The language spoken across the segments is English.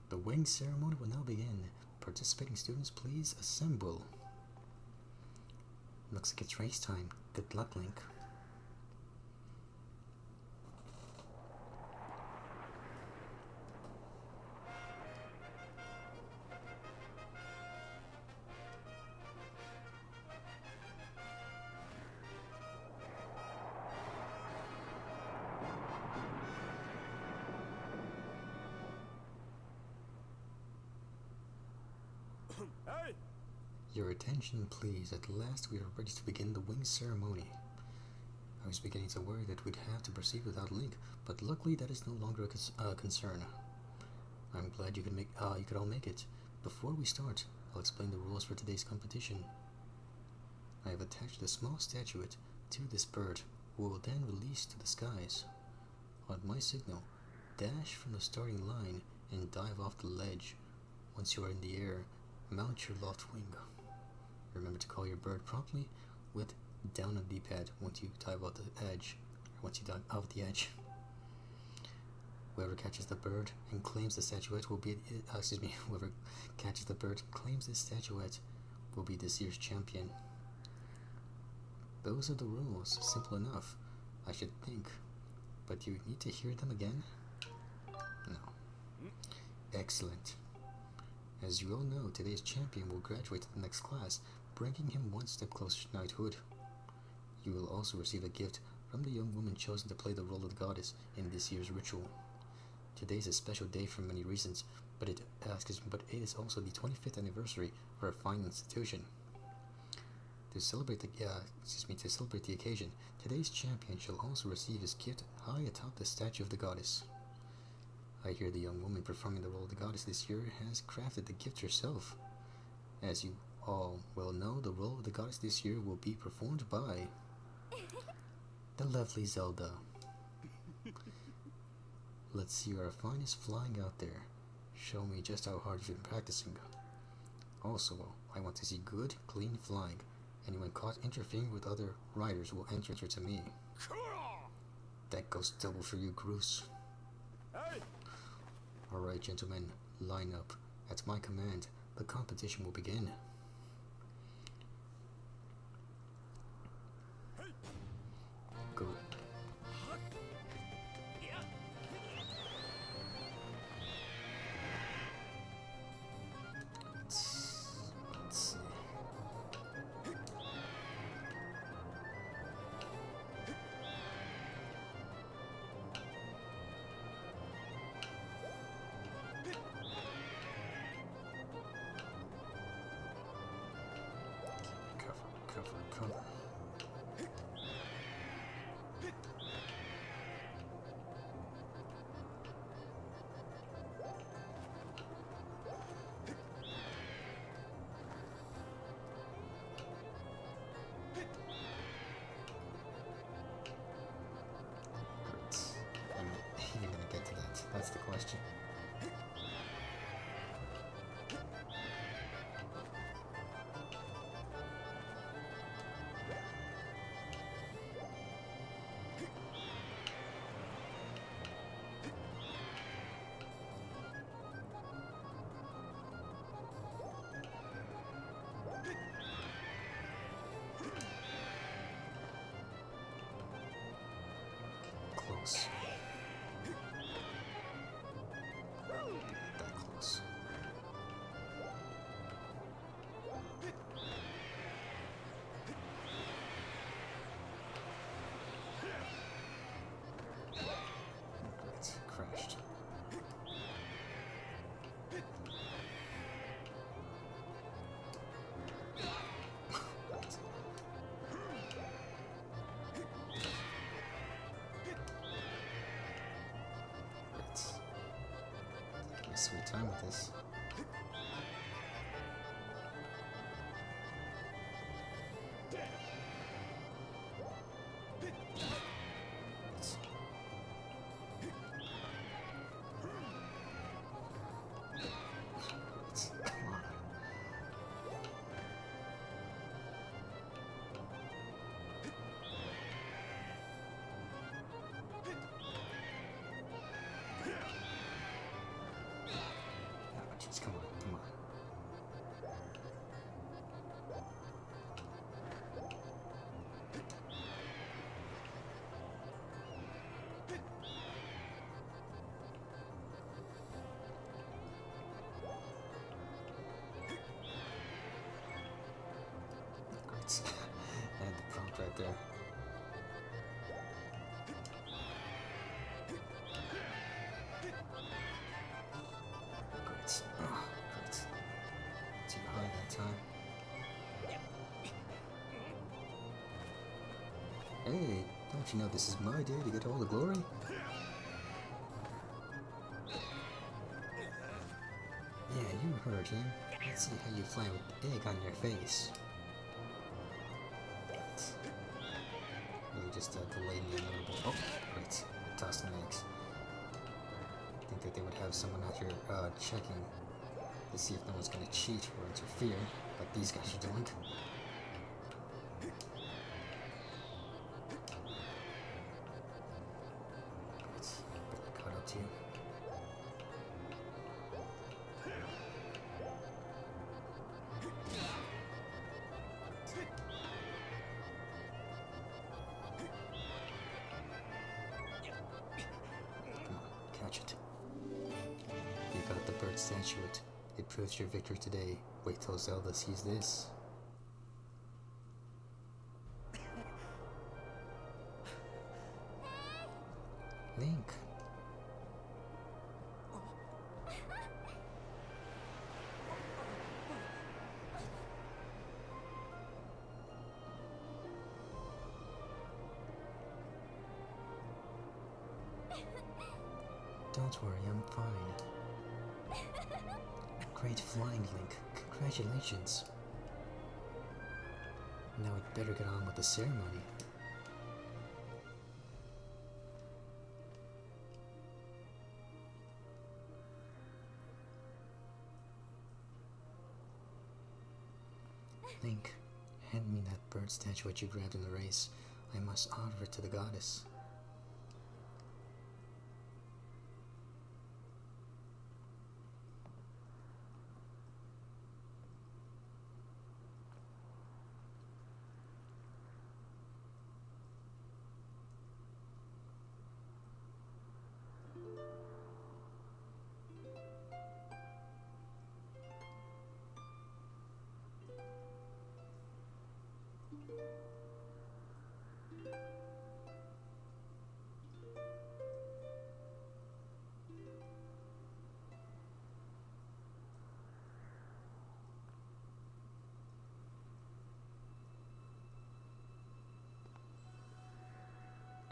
The weighing ceremony will now begin. Participating students, please assemble. Looks like it's race time. Good luck, Link. Hey! Your attention, please. At last we are ready to begin the wing ceremony. I was beginning to worry that we'd have to proceed without Link, but luckily that is no longer a concern. I'm glad you could all make it. Before we start, I'll explain the rules for today's competition. I have attached a small statuette to this bird, who will then release to the skies. On my signal, dash from the starting line and dive off the ledge. Once you are in the air, mount your loft wing. Remember to call your bird promptly with down on the D-pad once you dive off the edge. Whoever catches the bird and claims the statuette will be whoever catches the bird and claims this statuette will be this year's champion. Those are the rules. Simple enough, I should think. But you need to hear them again? No. Excellent. As you all know, today's champion will graduate to the next class, bringing him one step closer to knighthood. You will also receive a gift from the young woman chosen to play the role of the goddess in this year's ritual. Today is a special day for many reasons, but it is also the 25th anniversary of our fine institution. To celebrate the occasion, today's champion shall also receive his gift high atop the statue of the goddess. I hear the young woman performing the role of the goddess this year has crafted the gift herself. As you all well know, the role of the goddess this year will be performed by the lovely Zelda. Let's see our finest flying out there. Show me just how hard you've been practicing. Also, I want to see good, clean flying. Anyone caught interfering with other riders will enter to me. That goes double for you, Groose. Hey! Alright, gentlemen, line up. At my command, the competition will begin. Go. Let's see. Cover. I'm even gonna get to that. That's the question. Close. That close. Great. Crashed. Right. Take my sweet time with this. Come on. And the prompt right there. Great. Oh, great. Too high that time. Hey, don't you know this is my day to get all the glory? Yeah, you heard him. Let's see how you fly with egg on your face. Really just delayed me a little bit. Oh, great. Tossed some eggs. Think that they would have someone out here checking to see if no one's gonna cheat or interfere, like these guys are doing. Great. Better caught up to you. Catch it. You got the bird statuette. It proves your victory today. Wait till Zelda sees this. Link. Don't worry, I'm fine. Great flying, Link. Congratulations. Now we'd better get on with the ceremony. Link, hand me that bird statuette you grabbed in the race. I must honor it to the goddess.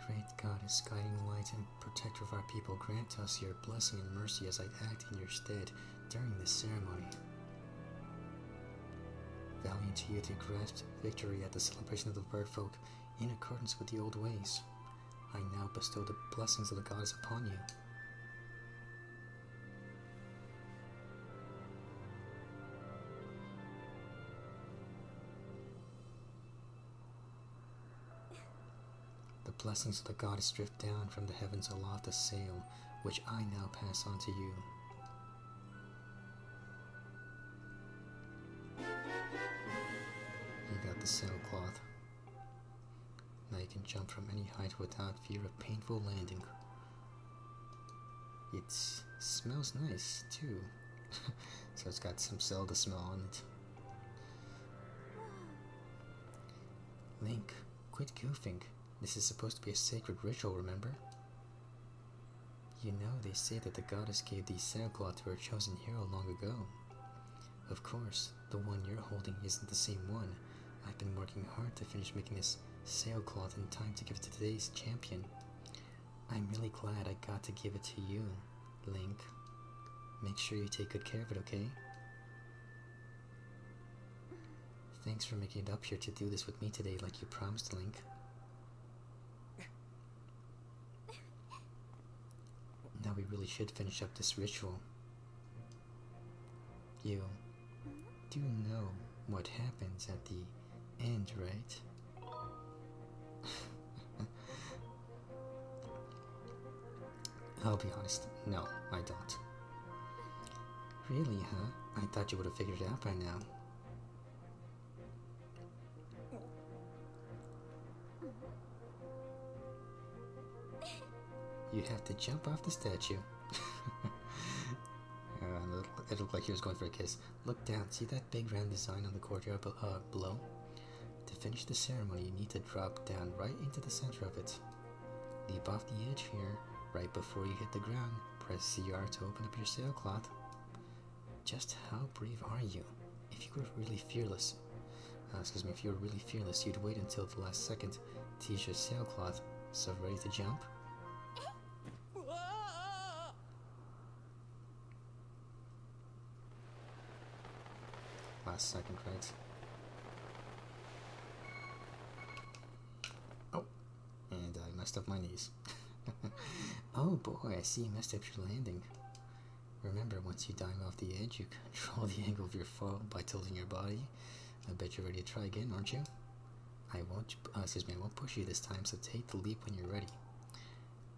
Great Goddess, guiding light and protector of our people, grant us your blessing and mercy as I act in your stead during this ceremony. Valiant youth who grasped victory at the celebration of the bird folk in accordance with the old ways, I now bestow the blessings of the goddess upon you. The blessings of the goddess drift down from the heavens aloft a sail, which I now pass on to you. You got the sailcloth. Now you can jump from any height without fear of painful landing. It smells nice, too. So it's got some Zelda smell on it. Link, quit goofing. This is supposed to be a sacred ritual, remember? You know, they say that the goddess gave the sailcloth to her chosen hero long ago. Of course, the one you're holding isn't the same one. I've been working hard to finish making this sailcloth in time to give it to today's champion. I'm really glad I got to give it to you, Link. Make sure you take good care of it, okay? Thanks for making it up here to do this with me today like you promised, Link. Now we really should finish up this ritual. You do know what happens at the end, right? I'll be honest, no, I don't. Really, huh? I thought you would have figured it out by now. You have to jump off the statue. It looked like he was going for a kiss. Look down. See that big round design on the courtyard below? To finish the ceremony, you need to drop down right into the center of it. Leap off the edge here, right before you hit the ground. Press CR to open up your sailcloth. Just how brave are you? If you were really fearless, you'd wait until the last second to use your sailcloth. So ready to jump? Last second, right? Oh, and I messed up my knees. Oh boy, I see you messed up your landing. Remember, once you dive off the edge, you control the angle of your fall by tilting your body. I bet you're ready to try again, aren't you? I won't push you this time, so take the leap when you're ready.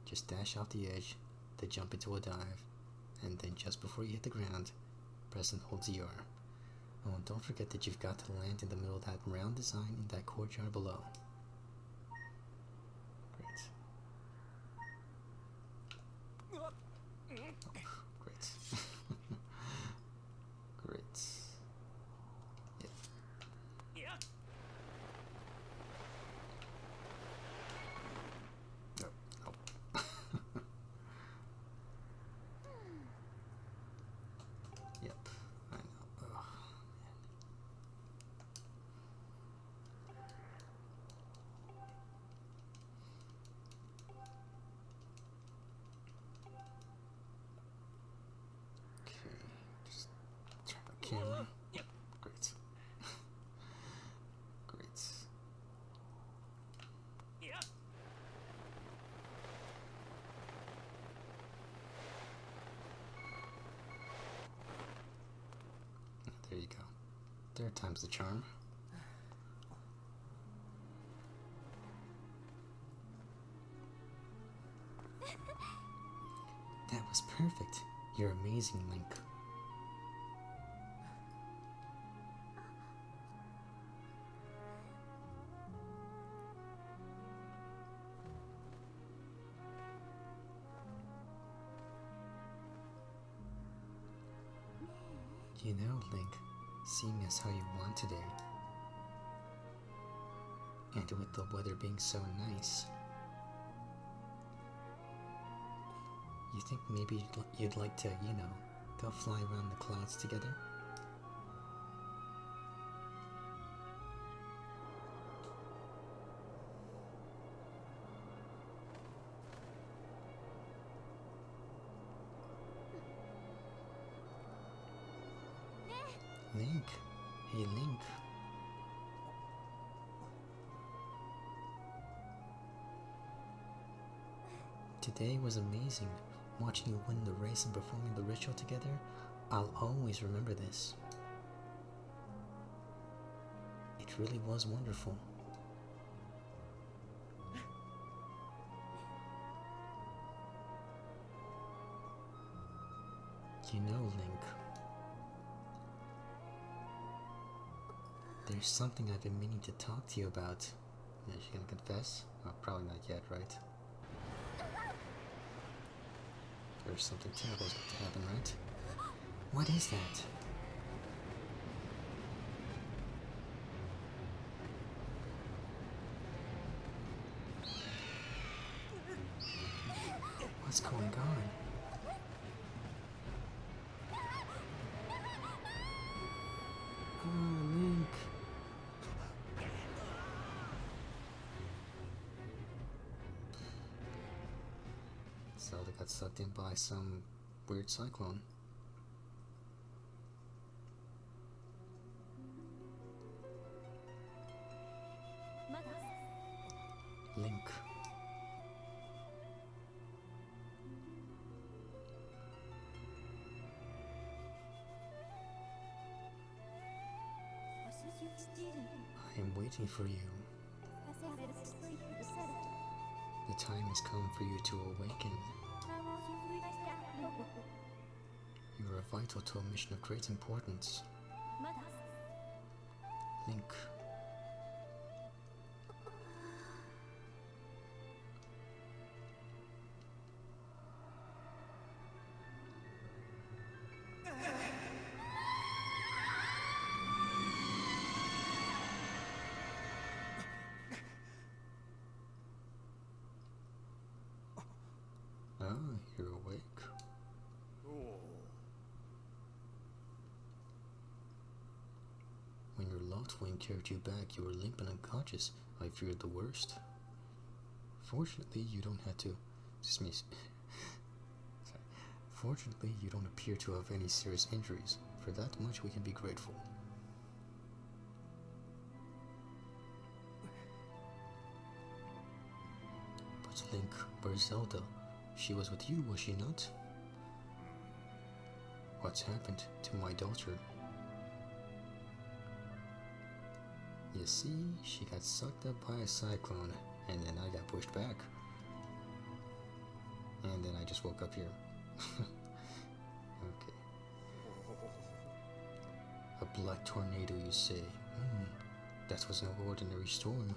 Just dash off the edge, then jump into a dive, and then just before you hit the ground, press and hold ZR. Oh, and don't forget that you've got to land in the middle of that round design in that courtyard below. Great. Oh, great. Great. Yeah. Oh. Yep, I know. Ugh. Okay, just turn the camera. Yep. Great. Great. Yeah. There you go. Third time's the charm. That was perfect. You're amazing, Link. You know, Link, seeing as how you won today, and with the weather being so nice, you think maybe you'd like to, go fly around the clouds together? Link. Hey, Link. Today was amazing. Watching you win the race and performing the ritual together, I'll always remember this. It really was wonderful. You know, Link, there's something I've been meaning to talk to you about. Is she gonna confess? Oh, probably not yet, right? There's something terrible about to happen, right? What is that? What's going on? Oh, Link. Zelda got sucked in by some weird cyclone. Link. I am waiting for you. The time has come for you to awaken. You are vital to a mission of great importance. Link. Loftwing carried you back, you were limp and unconscious. I feared the worst. Fortunately, you don't have to... Sorry. Fortunately, you don't appear to have any serious injuries. For that much, we can be grateful. But Link, where's Zelda? She was with you, was she not? What's happened to my daughter? You see, she got sucked up by a cyclone, and then I got pushed back. And then I just woke up here. Okay. A black tornado, you say? That was no ordinary storm.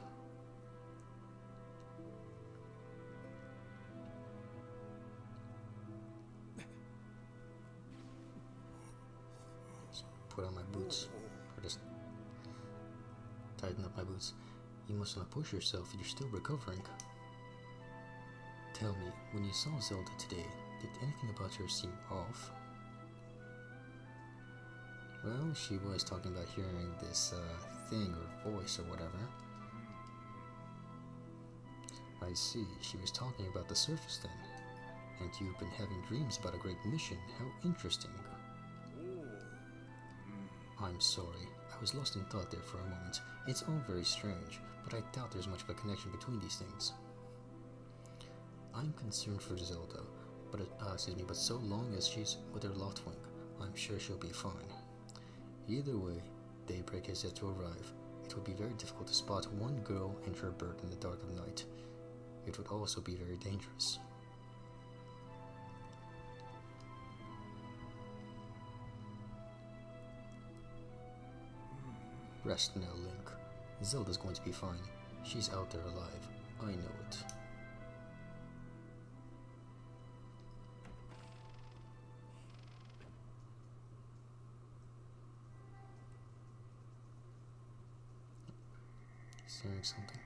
Just put on my boots. Or just tighten up my boots. You must not push yourself, you're still recovering. Tell me, when you saw Zelda today, did anything about her seem off? Well, she was talking about hearing this thing or voice or whatever. I see, she was talking about the surface then. And you've been having dreams about a great mission, how interesting. I'm sorry, I was lost in thought there for a moment. It's all very strange, but I doubt there's much of a connection between these things. I'm concerned for Zelda, but but so long as she's with her Loftwing, I'm sure she'll be fine. Either way, daybreak has yet to arrive. It would be very difficult to spot one girl and her bird in the dark of night. It would also be very dangerous. Rest now, Link. Zelda's going to be fine. She's out there alive. I know it. Hearing something.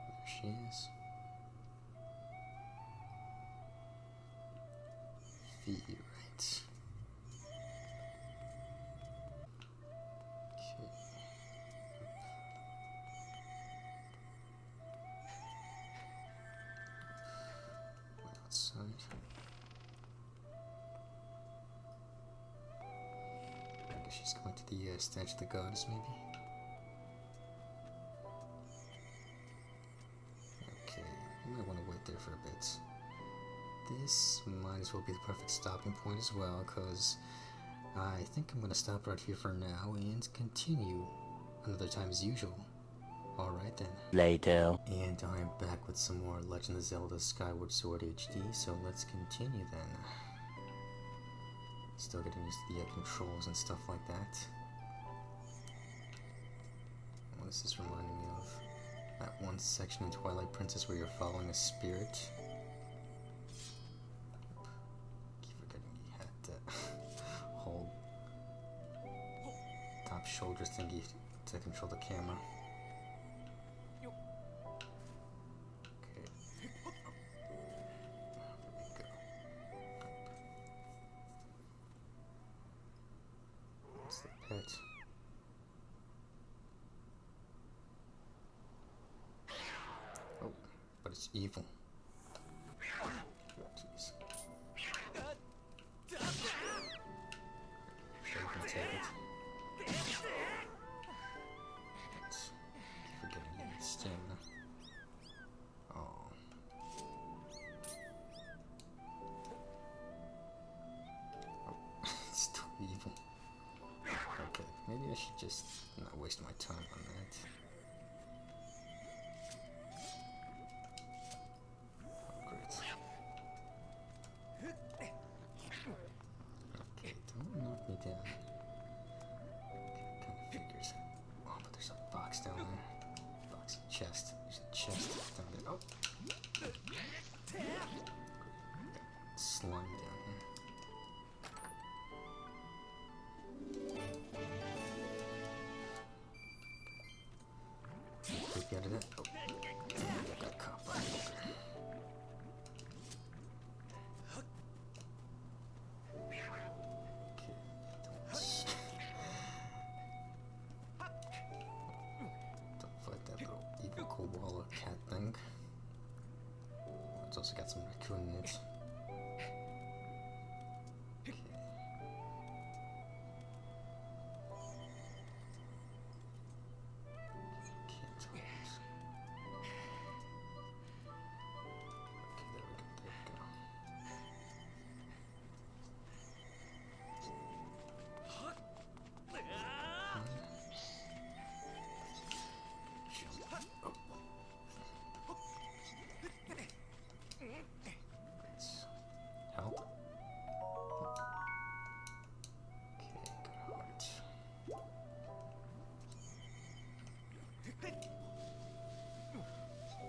There she is. V, right. Outside. I guess she's going to the statue of the goddess, maybe? Okay, you might want to wait there for a bit. This might as well be the perfect stopping point as well, because I think I'm going to stop right here for now and continue another time as usual. Alright then. Later. And I'm back with some more Legend of Zelda Skyward Sword HD, so let's continue then. Still getting used to the controls and stuff like that. What is this reminding me of? That one section in Twilight Princess where you're following a spirit. Keep forgetting he had that whole top shoulder thingy to control the camera. Pet. Oh, but it's evil. Oh, jeez. Sure, you can take it. Let's forget you need stamina. Oh. Oh, it's still evil. Okay, maybe I should just not waste my time on that. Oh, great. Okay, don't knock me down. Okay, kind of figures. Oh, but there's a box down there. Box and chest. There's a chest down there. Oh! Got slime down here. doing it. Okay. Can't hold. Okay, there we go, there we go. Help. Okay, good heart.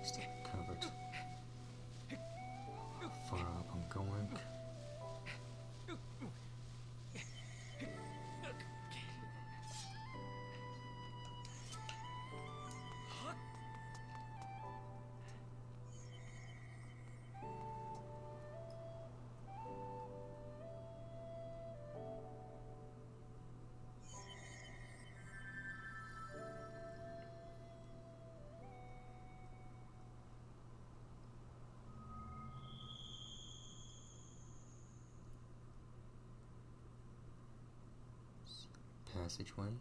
Stay covered. How far up I'm going. Passageway.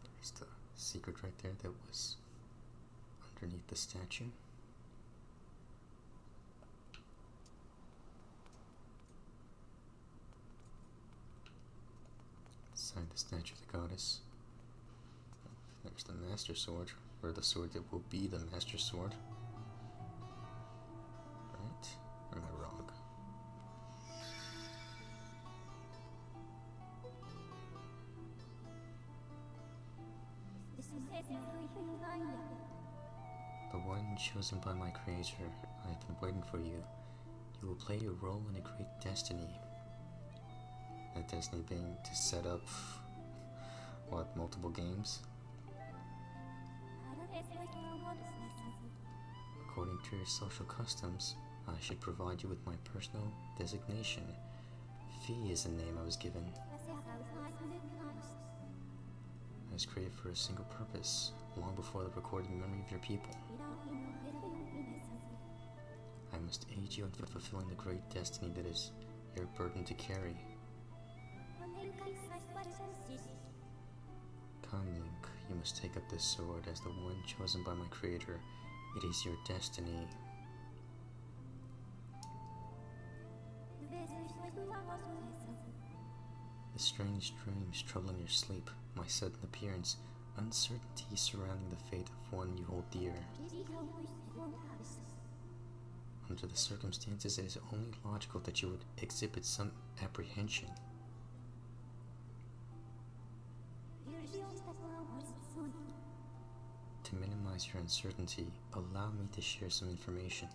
There's the secret right there that was underneath the statue. Inside the statue of the goddess. There's the Master Sword, or the sword that will be the Master Sword. Right? Or am I wrong? The one chosen by my creator, I have been waiting for you. You will play a role in a great destiny. That destiny being to set up, what, multiple games? According to your social customs, I should provide you with my personal designation. Fee is the name I was given. I was created for a single purpose, long before the recorded memory of your people. I must aid you in fulfilling the great destiny that is your burden to carry. Come, Link, you must take up this sword as the one chosen by my creator. It is your destiny. The strange dreams troubling your sleep, my sudden appearance, uncertainty surrounding the fate of one you hold dear. Under the circumstances, it is only logical that you would exhibit some apprehension. To minimize your uncertainty, allow me to share some information.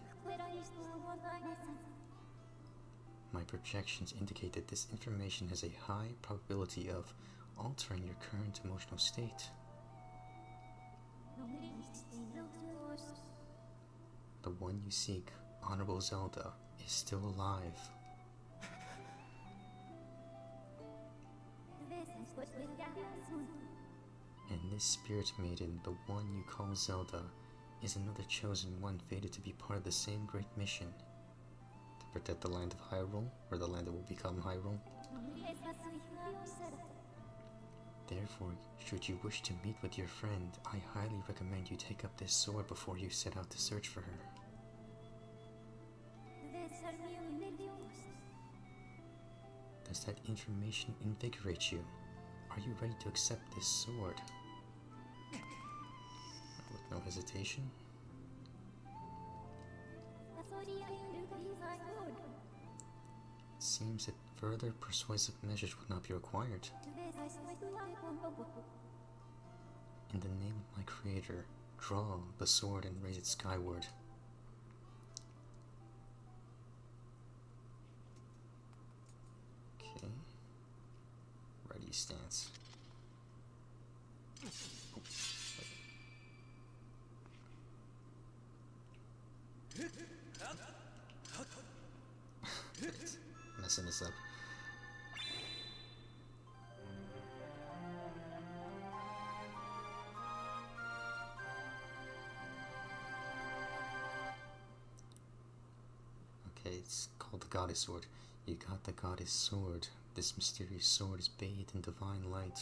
My projections indicate that this information has a high probability of altering your current emotional state. The one you seek, Honorable Zelda, is still alive. And this spirit maiden, the one you call Zelda, is another chosen one fated to be part of the same great mission. To protect the land of Hyrule, or the land that will become Hyrule. Therefore, should you wish to meet with your friend, I highly recommend you take up this sword before you set out to search for her. Does that information invigorate you? Are you ready to accept this sword? With no hesitation. It seems that further persuasive measures would not be required. In the name of my creator, draw the sword and raise it skyward. Okay. Ready stance. Messing this up. Okay, it's called the Goddess Sword. You got the Goddess Sword. This mysterious sword is bathed in divine light.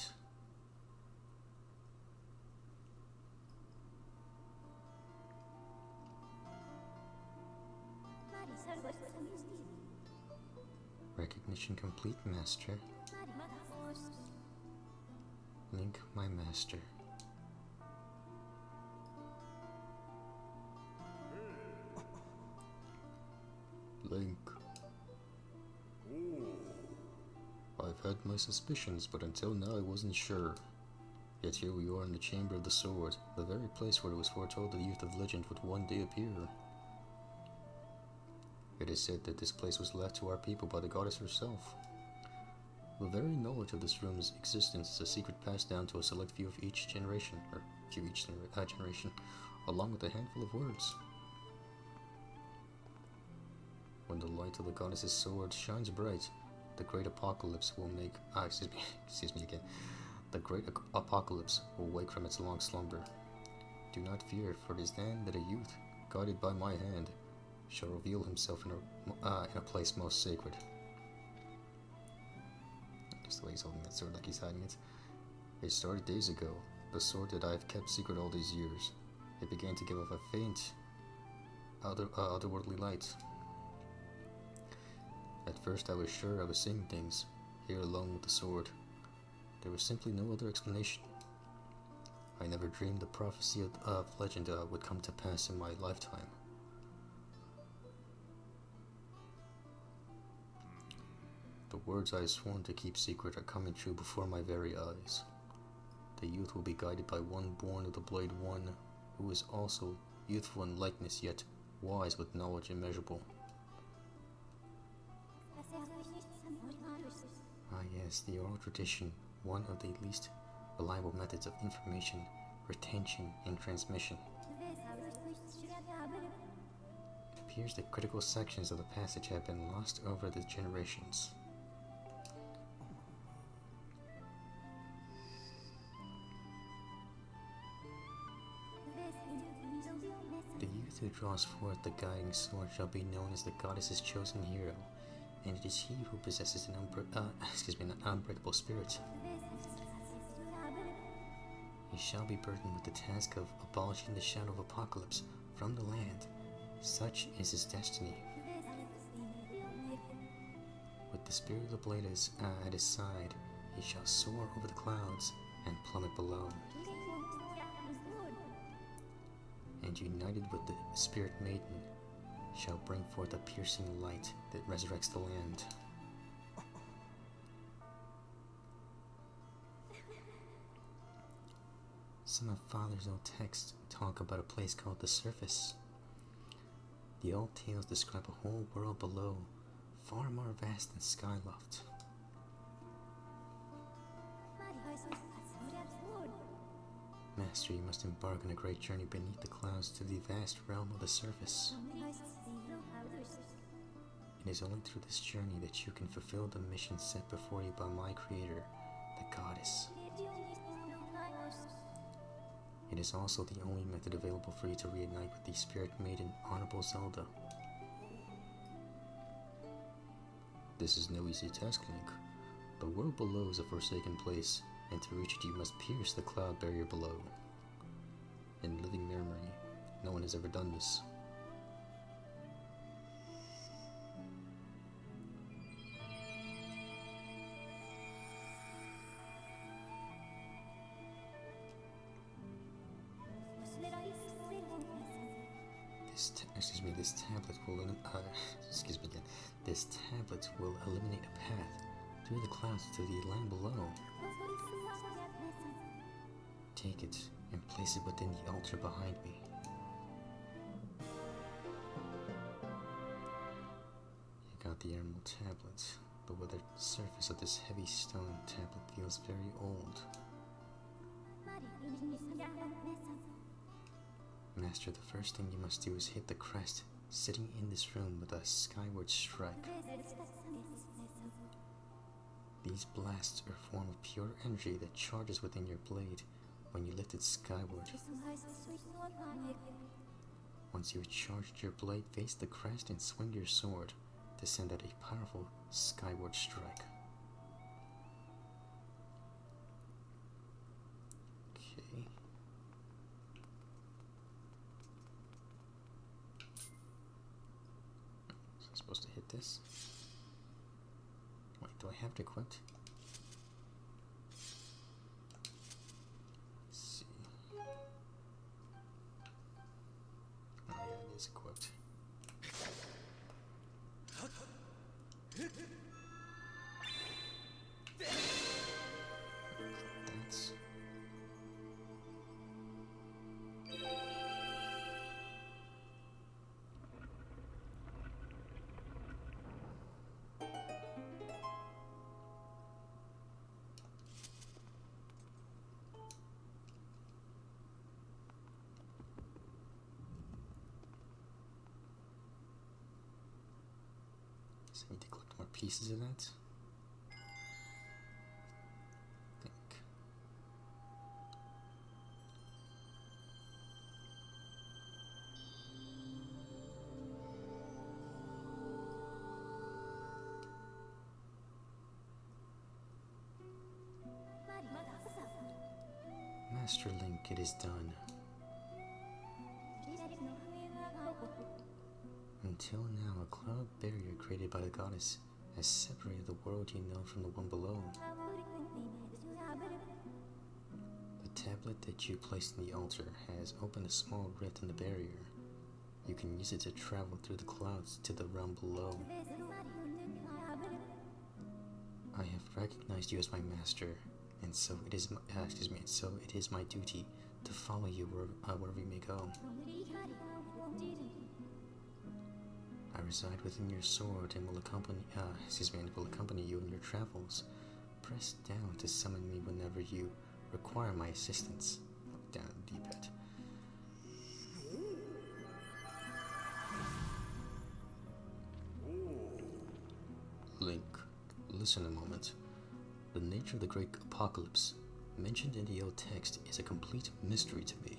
Recognition complete, Master. Link, my master. Link. I've had my suspicions, but until now I wasn't sure. Yet here we are in the Chamber of the Sword, the very place where it was foretold the youth of legend would one day appear. It is said that this place was left to our people by the goddess herself. The very knowledge of this room's existence is a secret passed down to a select few of each generation, generation, along with a handful of words. When the light of the goddess's sword shines bright, the great apocalypse will make. Excuse me again. The great apocalypse will wake from its long slumber. Do not fear, for it is then that a youth, guided by my hand, shall reveal himself in a place most sacred. Just the way he's holding that sword, like he's hiding it. It started days ago. The sword that I have kept secret all these years. It began to give off a faint, otherworldly light. At first I was sure I was seeing things, here alone with the sword. There was simply no other explanation. I never dreamed the prophecy of legend would come to pass in my lifetime. The words I have sworn to keep secret are coming true before my very eyes. The youth will be guided by one born of the Blade One, who is also youthful in likeness yet wise with knowledge immeasurable. Ah yes, the oral tradition, one of the least reliable methods of information, retention, and transmission. It appears that critical sections of the passage have been lost over the generations. The youth who draws forth the guiding sword shall be known as the goddess's chosen hero, and it is he who possesses an unbreakable spirit. He shall be burdened with the task of abolishing the shadow of apocalypse from the land. Such is his destiny. With the spirit of the blade at his side, he shall soar over the clouds and plummet below. And united with the Spirit Maiden, shall bring forth a piercing light that resurrects the land. Some of Father's old texts talk about a place called the Surface. The old tales describe a whole world below, far more vast than Skyloft. Master, you must embark on a great journey beneath the clouds to the vast realm of the surface. It is only through this journey that you can fulfill the mission set before you by my creator, the goddess. It is also the only method available for you to reunite with the Spirit Maiden, Honorable Zelda. This is no easy task, Link. The world below is a forsaken place, and to reach it you must pierce the cloud barrier below. In living memory, no one has ever done this. This tablet will This tablet will eliminate a path through the clouds to the land below. Take it and place it within the altar behind me. You got the emerald tablet. The weathered surface of this heavy stone tablet feels very old. Master, the first thing you must do is hit the crest sitting in this room with a skyward strike. These blasts are a form of pure energy that charges within your blade when you lift it skyward. Once you have charged your blade, face the crest and swing your sword. to send out a powerful skyward strike. Okay. So I'm supposed to hit this. Wait, do I have it equipped? Let's see. Oh yeah, it is equipped. That's... So I need to collect more pieces of that. I think. Master Link, it is done. Until now, a cloud barrier created by the goddess has separated the world you know from the one below. The tablet that you placed in the altar has opened a small rift in the barrier. You can use it to travel through the clouds to the realm below. I have recognized you as my master, and so it is my duty to follow you wherever you may go. I reside within your sword and will accompany you in your travels. Press down to summon me whenever you require my assistance. Look down at the D-pad. Link, listen a moment. The nature of the great apocalypse mentioned in the old text is a complete mystery to me.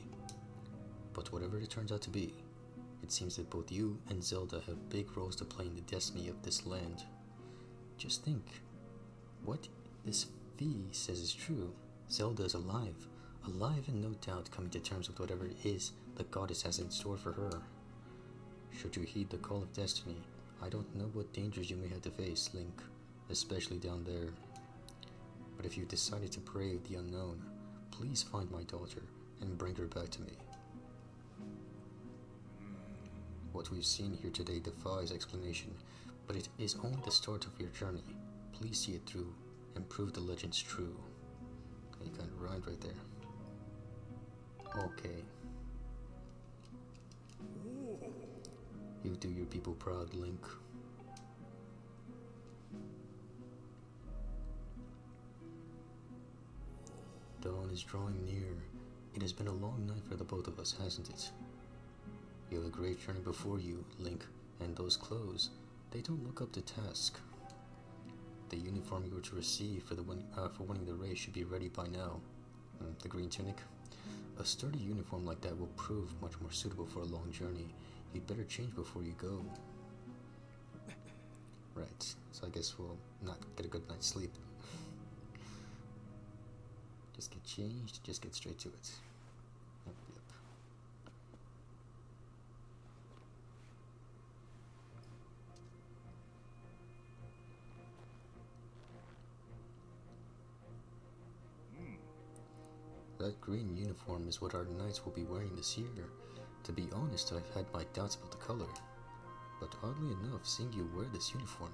But whatever it turns out to be, it seems that both you and Zelda have big roles to play in the destiny of this land. Just think, what this Fee says is true. Zelda is alive and no doubt coming to terms with whatever it is the goddess has in store for her. Should you heed the call of destiny, I don't know what dangers you may have to face, Link, especially down there. But if you decided to brave the unknown, please find my daughter and bring her back to me. What we've seen here today defies explanation, but it is only the start of your journey. Please see it through and prove the legends true. You kind of rhymed right there. Okay. You do your people proud, Link. Dawn is drawing near. It has been a long night for the both of us, hasn't it? You have a great journey before you, Link, and those clothes, they don't look up to task. The uniform you were to receive for winning the race should be ready by now. The green tunic? A sturdy uniform like that will prove much more suitable for a long journey. You'd better change before you go. Right, so I guess we'll not get a good night's sleep. Just get changed, just get straight to it. Yep. That green uniform is what our knights will be wearing this year. To be honest, I've had my doubts about the color. But oddly enough, seeing you wear this uniform,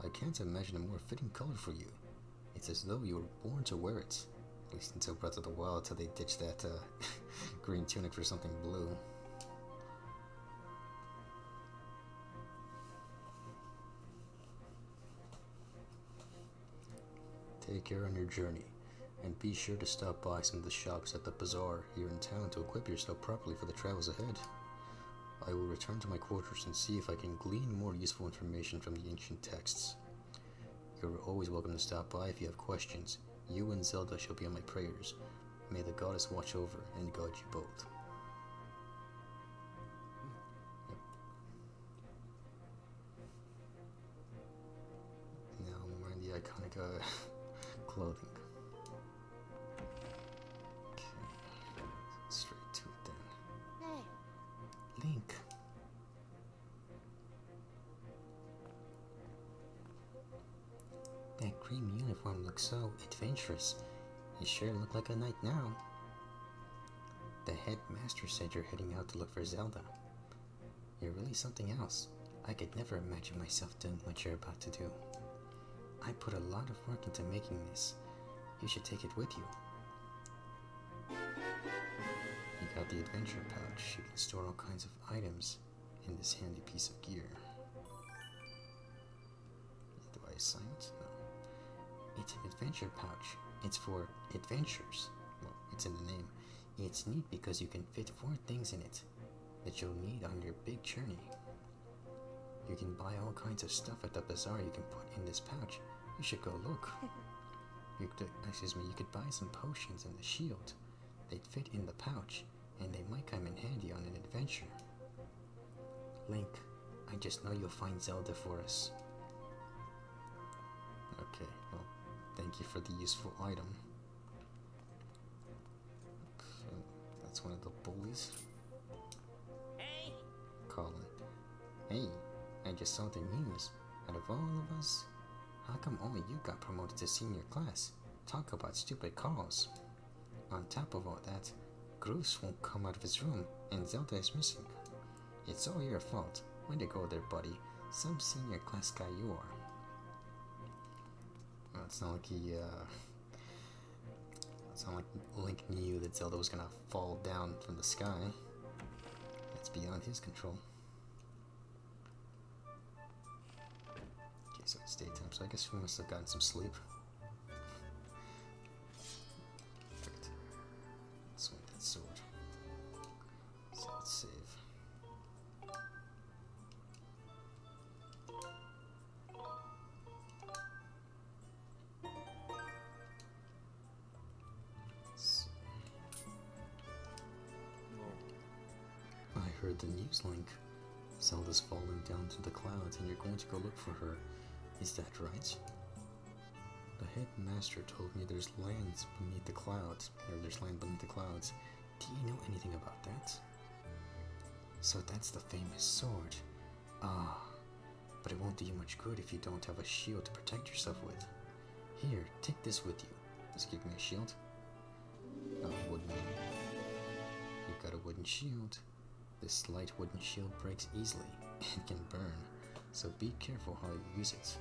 I can't imagine a more fitting color for you. It's as though you were born to wear it. At least until Breath of the Wild, till they ditched that green tunic for something blue. Take care on your journey, and be sure to stop by some of the shops at the bazaar here in town to equip yourself properly for the travels ahead. I will return to my quarters and see if I can glean more useful information from the ancient texts. You're always welcome to stop by if you have questions. You and Zelda shall be on my prayers. May the goddess watch over and guide you both. Yep. clothing. Okay, straight to it then. Hey. Link. That green uniform looks so adventurous. You sure look like a knight now. The headmaster said you're heading out to look for Zelda. You're really something else. I could never imagine myself doing what you're about to do. I put a lot of work into making this. You should take it with you. You got the adventure pouch. You can store all kinds of items in this handy piece of gear. Do I assign it? No. It's an adventure pouch. It's for adventures. Well, it's in the name. It's neat because you can fit 4 things in it that you'll need on your big journey. You can buy all kinds of stuff at the bazaar you can put in this pouch. You should go look. You could buy some potions and the shield. They'd fit in the pouch, and they might come in handy on an adventure. Link, I just know you'll find Zelda for us. Okay, well, thank you for the useful item. Okay, that's one of the bullies. Hey. Colin. Hey, I just saw the news. Out of all of us, how come only you got promoted to senior class? Talk about stupid calls. On top of all that, Groose won't come out of his room, and Zelda is missing. It's all your fault. Way to go there, buddy. Some senior class guy you are. Well, it's not like it's not like Link knew that Zelda was gonna fall down from the sky. That's beyond his control. Okay, so it's daytime, so I guess we must have gotten some sleep. Perfect. Swing that sword. So let's save. I heard the news, Link. Zelda's fallen down to the clouds and you're going to go look for her. Is that right? The headmaster told me there's lands beneath the clouds, or there's land beneath the clouds. Do you know anything about that? So that's the famous sword. Ah, but it won't do you much good if you don't have a shield to protect yourself with. Here, take this with you. Just give me a shield. Oh, wooden. You got a wooden shield. This light wooden shield breaks easily and can burn, so be careful how you use it.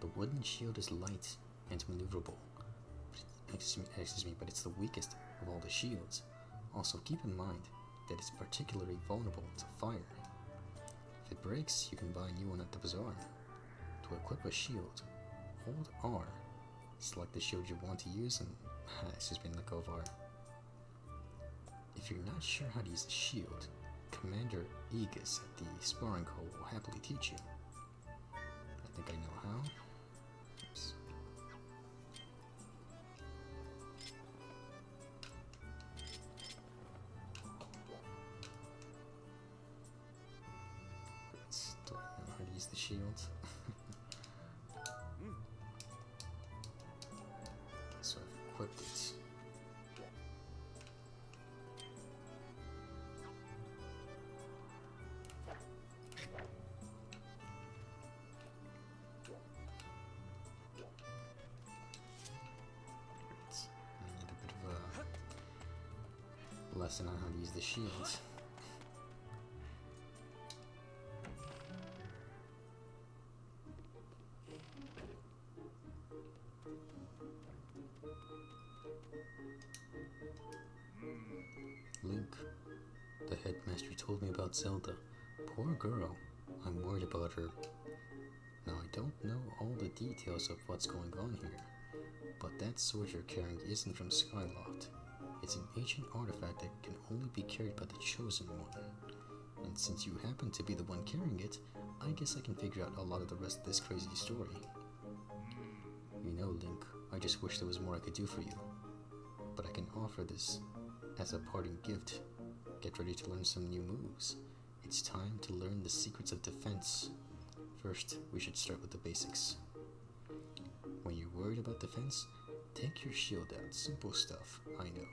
The wooden shield is light and maneuverable. Excuse me, but it's the weakest of all the shields. Also, keep in mind that it's particularly vulnerable to fire. If it breaks, you can buy a new one at the bazaar. To equip a shield, hold R. Select the shield you want to use and let go of R. If you're not sure how to use the shield, Commander Aegis at the sparring hall will happily teach you. I think I know how. Oops. Do I know how to use the shield? So I've equipped it. Lesson on how to use the shield. Link, the headmaster told me about Zelda. Poor girl. I'm worried about her. Now, I don't know all the details of what's going on here, but that sword you're carrying isn't from Skyloft. It's an ancient artifact that can only be carried by the Chosen One. And since you happen to be the one carrying it, I guess I can figure out a lot of the rest of this crazy story. You know, Link, I just wish there was more I could do for you. But I can offer this as a parting gift. Get ready to learn some new moves. It's time to learn the secrets of defense. First, we should start with the basics. worried about defense? Take your shield out. Simple stuff, I know.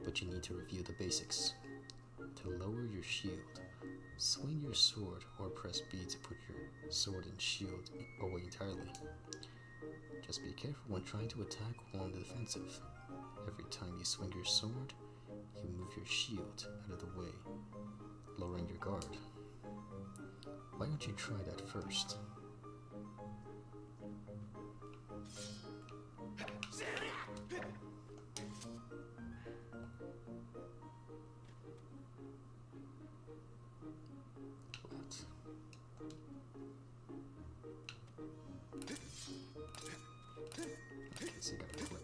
But you need to review the basics. To lower your shield, swing your sword or press B to put your sword and shield away entirely. Just be careful when trying to attack while on the defensive. Every time you swing your sword, you move your shield out of the way, lowering your guard. Why don't you try that first? Okay, so you gotta click.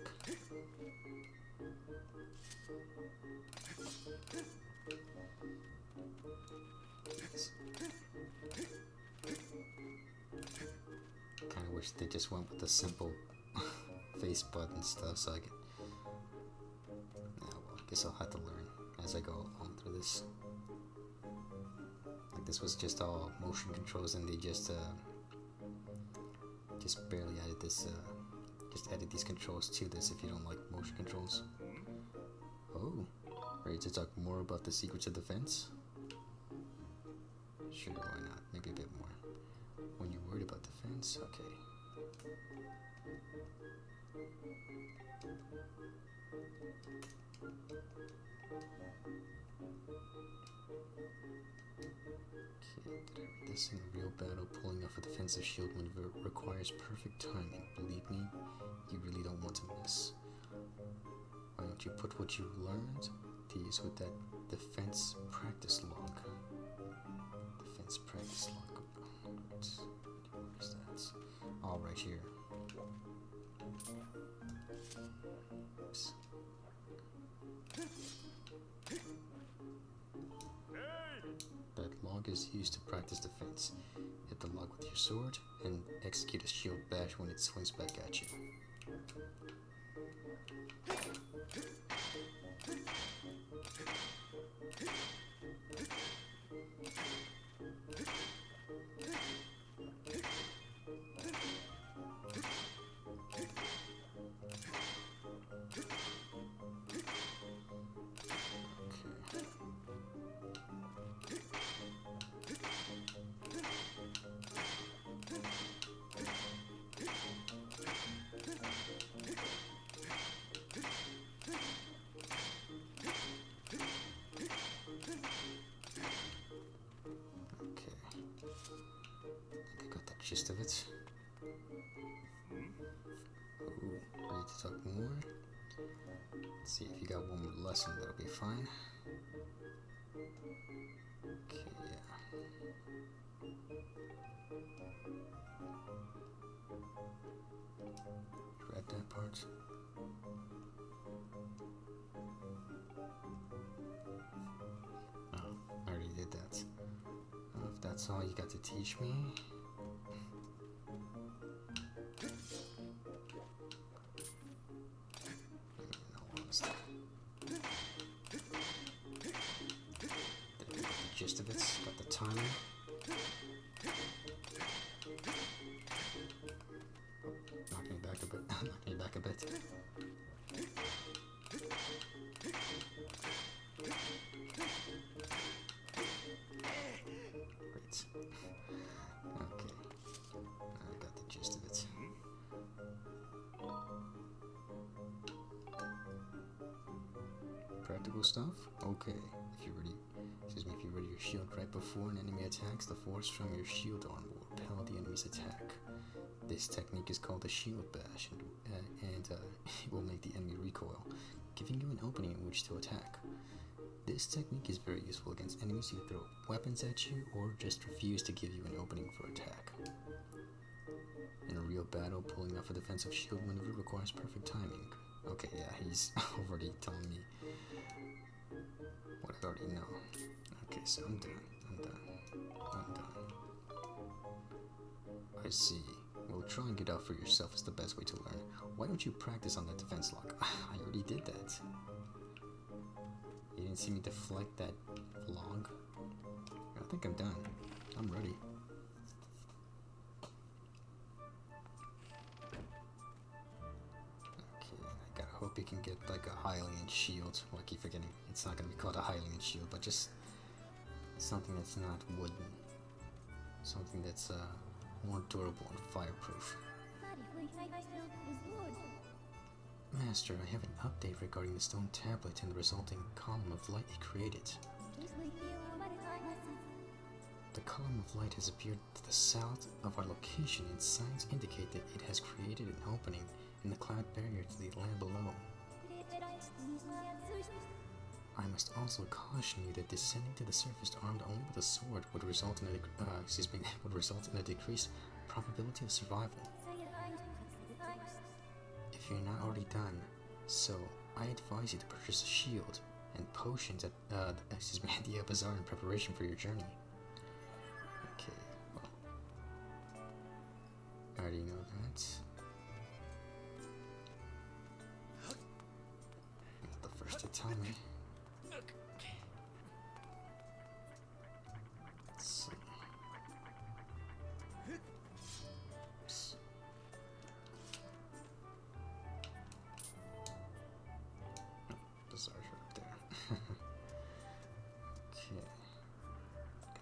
Kinda wish they just went with the simple face button stuff so I could... Yeah, well, I guess I'll have to learn as I go along through this. Like, this was just all motion controls and they just barely added this, just added these controls to this if you don't like motion controls. Oh, ready to talk more about the secrets of defense? Sure, why not? Maybe a bit more. When you're worried about defense, okay. Okay, did I read this? In a real battle, pulling off a defensive shield maneuver requires perfect timing. Believe me, you really don't want to miss. Why don't you put what you learned to use with that defense practice log? Defense practice log. Where's that? All right here. Oops. That log is used to practice defense. Hit the log with your sword and execute a shield bash when it swings back at you. Gist of it. Ooh, ready to talk more? Let's see if you got one more lesson, that'll be fine. Okay, yeah. Read that part? Oh, I already did that. If that's all you got to teach me. Gist of it, got the timing. Knocking it back a bit. Knocking it back a bit. Great. Okay. I got the gist of it. Practical stuff? Okay. If you're ready. If you ready your shield right before an enemy attacks, the force from your shield arm will repel the enemy's attack. This technique is called the shield bash, and it will make the enemy recoil, giving you an opening in which to attack. This technique is very useful against enemies who throw weapons at you or just refuse to give you an opening for attack. In a real battle, pulling off a defensive shield maneuver requires perfect timing. Okay, yeah, he's already telling me what I already know. Okay, so I'm done. I see. Well, try and get out for yourself is the best way to learn. Why don't you practice on that defense log? I already did that. You didn't see me deflect that log? I think I'm done. I'm ready. get like a Hylian shield. Well, I keep forgetting it's not gonna be called a Hylian shield, but just something that's not wooden. Something that's more durable and fireproof. Master, I have an update regarding the stone tablet and the resulting column of light it created. The column of light has appeared to the south of our location, and signs indicate that it has created an opening in the cloud barrier to the land below. I must also caution you that descending to the surface armed only with a sword would result in a decreased probability of survival. If you're not already done so, I advise you to purchase a shield and potions at the bazaar in preparation for your journey. Okay, well, I already know that. Not the first to tell me. Let's see. Oops. Bazaar's right there. Okay.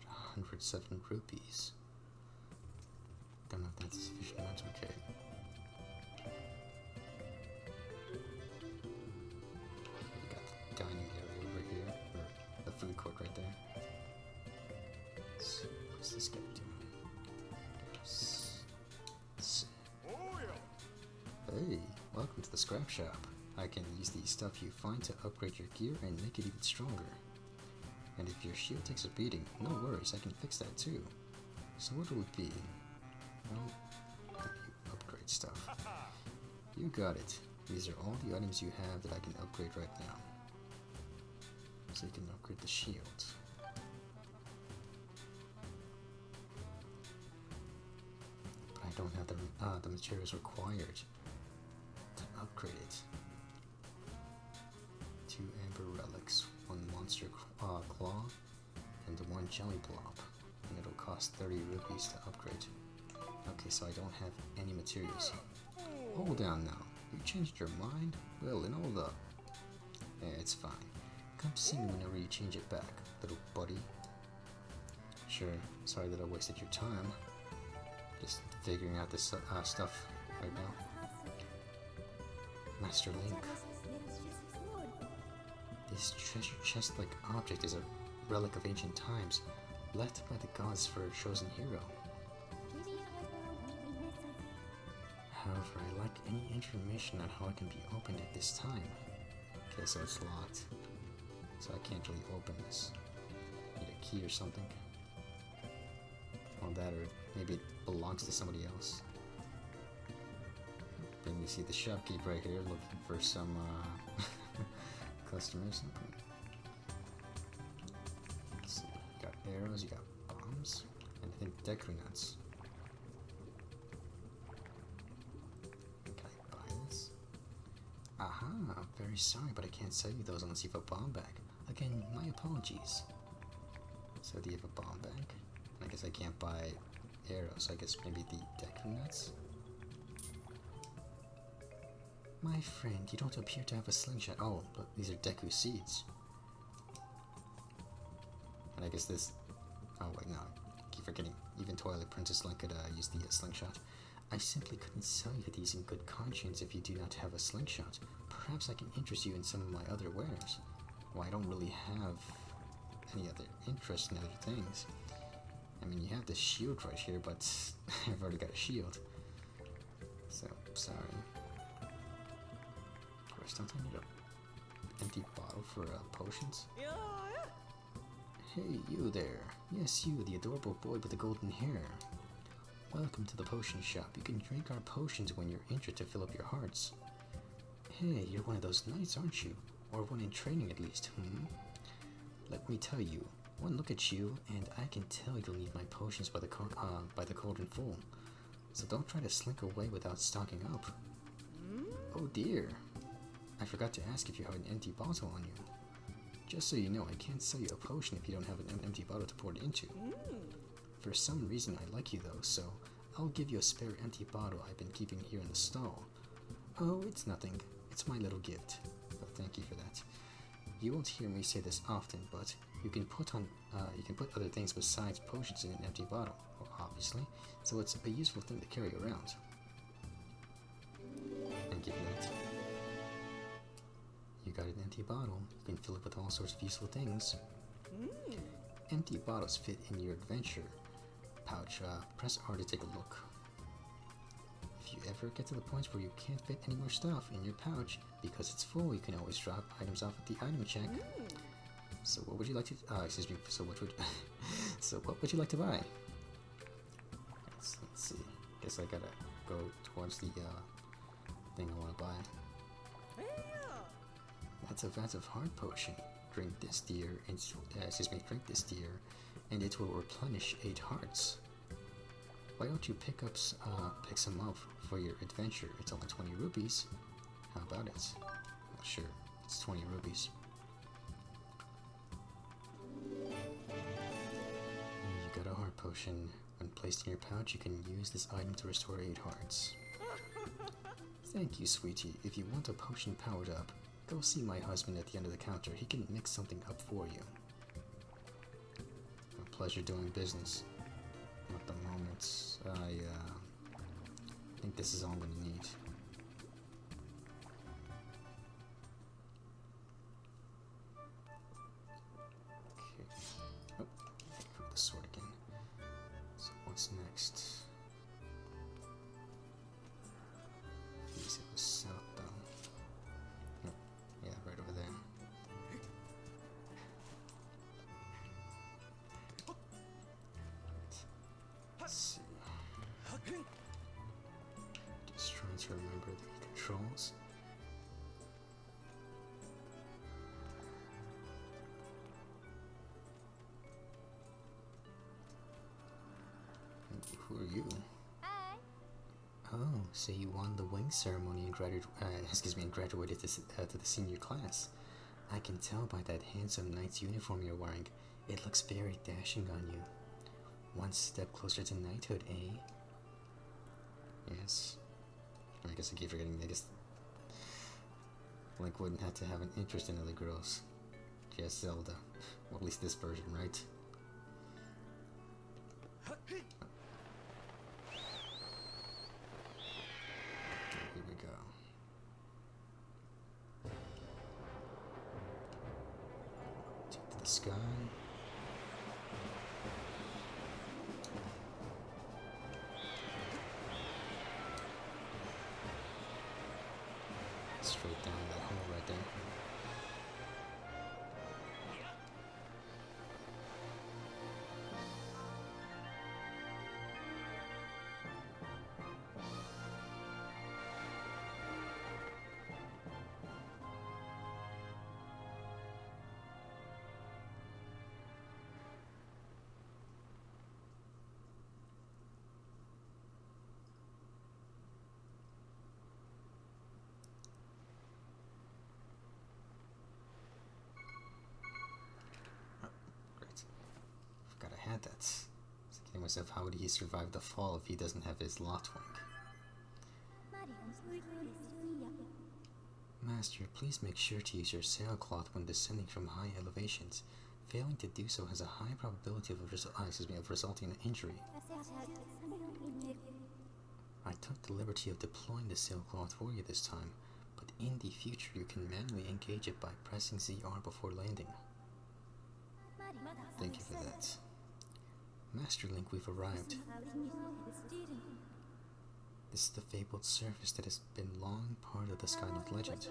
Got 107 rupees. Don't know if that's a sufficient amount. Okay. We got the dining area over here, or the food court right there. Let's see, what's this guy doing? Hey, welcome to the scrap shop. I can use the stuff you find to upgrade your gear and make it even stronger. And if your shield takes a beating, no worries, I can fix that too. So what will it be? Well, you upgrade stuff. You got it. These are all the items you have that I can upgrade right now. So you can upgrade the shield. But I don't have the materials required to upgrade it. 2 amber relics, 1 monster claw, and 1 jelly blob. And it'll cost 30 rupees to upgrade. Okay, so I don't have any materials. Hold on now. You changed your mind? Well, and all the... Yeah, it's fine. Come see me whenever you change it back, little buddy. Sure, sorry that I wasted your time. Just figuring out this stuff right now. Master Link. This treasure chest-like object is a relic of ancient times, left by the gods for a chosen hero. However, I lack any information on how it can be opened at this time. Okay, so it's locked. So I can't really open this. Need a key or something. Or that, or maybe it belongs to somebody else. Then you see the shopkeep right here looking for some customers. Let's see. You got arrows, you got bombs, and I think deku nuts. Can I buy this? Aha, I'm very sorry, but I can't sell you those unless you have a bomb bag. Again, my apologies. So do you have a bomb bag? I guess I can't buy arrows, so I guess maybe the deku nuts? My friend, you don't appear to have a slingshot. Oh, look, these are deku seeds. And I guess this... Oh wait, no, I keep forgetting. Even Twilight Princess Link could use the slingshot. I simply couldn't sell you these in good conscience if you do not have a slingshot. Perhaps I can interest you in some of my other wares. Well, I don't really have any other interest in other things. I mean, you have the shield right here, but I've already got a shield. So, sorry. Of course, don't I need an empty bottle for potions? Hey, you there. Yes, you, the adorable boy with the golden hair. Welcome to the potion shop. You can drink our potions when you're injured to fill up your hearts. Hey, you're one of those knights, aren't you? Or one in training, at least, Let me tell you, one look at you, and I can tell you'll need my potions by the cauldron full. So don't try to slink away without stocking up. Oh dear. I forgot to ask if you have an empty bottle on you. Just so you know, I can't sell you a potion if you don't have an empty bottle to pour it into. For some reason I like you though, so I'll give you a spare empty bottle I've been keeping here in the stall. Oh, it's nothing. It's my little gift. Oh, thank you for that. You won't hear me say this often, but you can put other things besides potions in an empty bottle, well, obviously, so it's a useful thing to carry around. And given that you got an empty bottle, you can fill it with all sorts of useful things. Empty bottles fit in your adventure pouch. Press R to take a look. If you ever get to the point where you can't fit any more stuff in your pouch because it's full, you can always drop items off at the item check. So what would you like to? So what would you like to buy? Let's see. Guess I gotta go towards the thing I want to buy. That's a vat of heart potion. Drink this, dear, and drink this, dear, and it will replenish 8 hearts. Why don't you pick some up for your adventure? It's only 20 rupees. How about it? Well, sure, it's 20 rupees. You got a heart potion. When placed in your pouch, you can use this item to restore 8 hearts. Thank you, sweetie. If you want a potion powered up, go see my husband at the end of the counter. He can mix something up for you. A pleasure doing business. At the moment, I think this is all I'm going to need. Okay. Oh, grab the sword again. So what's next? Please, it was south though. Oh, yeah, right over there. Let's see. Just trying to remember the controls. Who are you? Hi. Oh, so you won the wing ceremony and graduated to the senior class. I can tell by that handsome knight's uniform you're wearing. It looks very dashing on you. One step closer to knighthood, eh? Yes. I guess I keep forgetting. I guess Link wouldn't have to have an interest in other girls. Just Zelda. Well, at least this version, right? Here we go. Take to the sky. Straight down that hole right there. Forgot I had that. I was thinking to myself, how would he survive the fall if he doesn't have his Lotwing? Master, please make sure to use your sailcloth when descending from high elevations. Failing to do so has a high probability of resulting in an injury. I took the liberty of deploying the sailcloth for you this time, but in the future you can manually engage it by pressing ZR before landing. Thank you for that. Master Link, we've arrived. This is the fabled surface that has been long part of the Skynorth legend.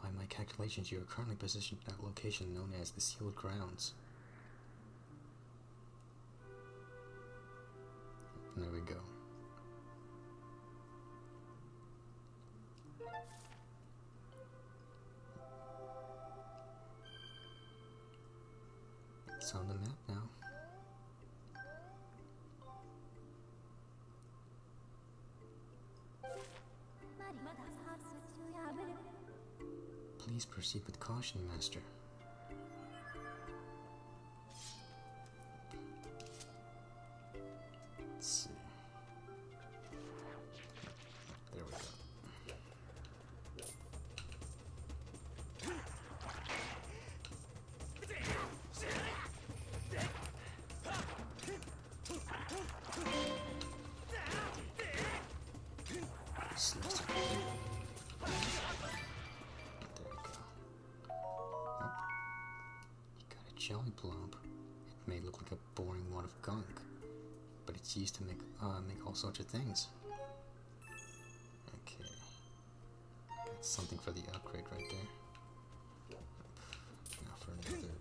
By my calculations, you are currently positioned at a location known as the Sealed Grounds. And there we go. It's on the map now. Please proceed with caution, Master. Let's see. There we go. Celestial. There we go. Nope. You got a jelly blob. It may look like a boring wad of gunk, but it's used to make all sorts of things. Okay. Got something for the upgrade right there. Now for another.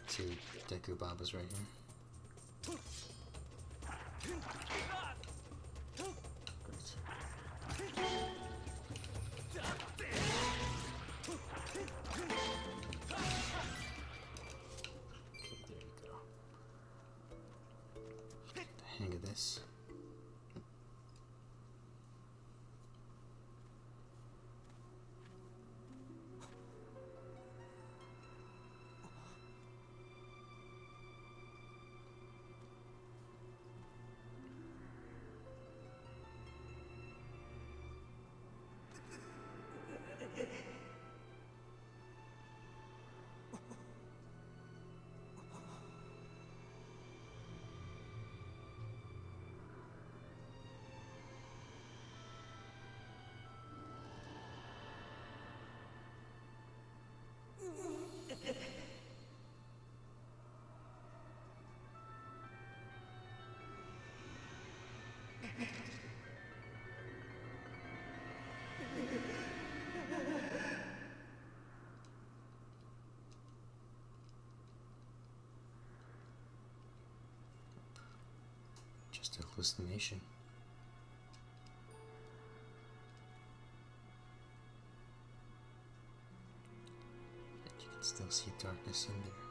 Two Deku Babas right here. Hang of this. Just a hallucination. But you can still see darkness in there.